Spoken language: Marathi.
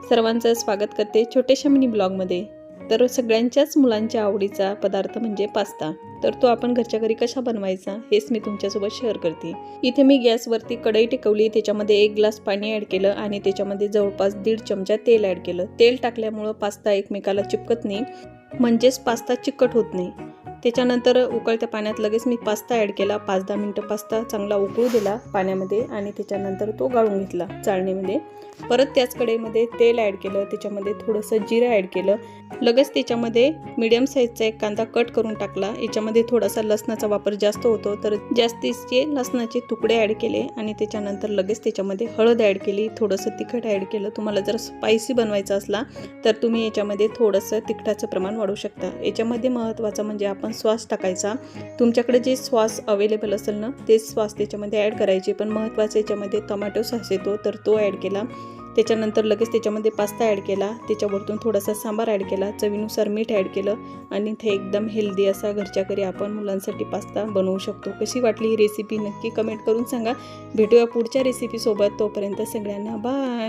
सर्वांचं स्वागत करते छोट्याशा मिनी ब्लॉगमध्ये। तर सगळ्यांच्याच मुलांच्या आवडीचा पदार्थ म्हणजे पास्ता। तर तो आपण घरच्या घरी कसा बनवायचा हेच मी तुमच्यासोबत शेअर करते। इथे मी गॅसवरती कढई टेकवली, त्याच्यामध्ये 1 ग्लास पाणी ॲड केलं आणि त्याच्यामध्ये जवळपास 1.5 चमचा तेल ॲड केलं। तेल टाकल्यामुळे पास्ता एकमेकाला चिपकत नाही, म्हणजेच पास्ता चिकट होत नाही। त्याच्यानंतर उकळत्या पाण्यात लगेच मी पास्ता ॲड केला। 5-10 मिनिटं पास्ता चांगला उकळू दिला पाण्यामध्ये आणि त्याच्यानंतर तो गाळून घेतला चाळणीमध्ये। परत त्याच कढईमध्ये तेल ॲड केलं, त्याच्यामध्ये थोडंसं जिरं ॲड केलं। लगेच त्याच्यामध्ये मीडियम साईजचा एक कांदा कट करून टाकला। याच्यामध्ये थोडासा लसणाचा वापर जास्त होतो, तर जास्तीचे लसणाचे तुकडे ॲड केले आणि त्याच्यानंतर लगेच त्याच्यामध्ये हळद ॲड केली, थोडंसं तिखट ॲड केलं। तुम्हाला जर स्पायसी बनवायचा असला तर तुम्ही याच्यामध्ये थोडंसं तिखटाचं प्रमाण वाढवू शकता। याच्यामध्ये महत्त्वाचं म्हणजे आपण सॉस टाकायचा। तुमच्याकडे जे सॉस अवेलेबल असेल ना तेच सॉस त्याच्यामध्ये ॲड करायचे, पण महत्त्वाचं याच्यामध्ये टोमॅटो सॉस येतो तर तो ॲड केला। त्याच्यानंतर लगेच त्याच्यामध्ये पास्ता ॲड केला, त्याच्यावरतून थोडासा सांबार ॲड केला, चवीनुसार मीठ ॲड केलं आणि इथे एकदम हेल्दी असा घरच्या घरी आपण मुलांसाठी पास्ता बनवू शकतो। कशी वाटली ही रेसिपी नक्की कमेंट करून सांगा। भेटूया पुढच्या रेसिपीसोबत, तोपर्यंत सगळ्यांना बाय।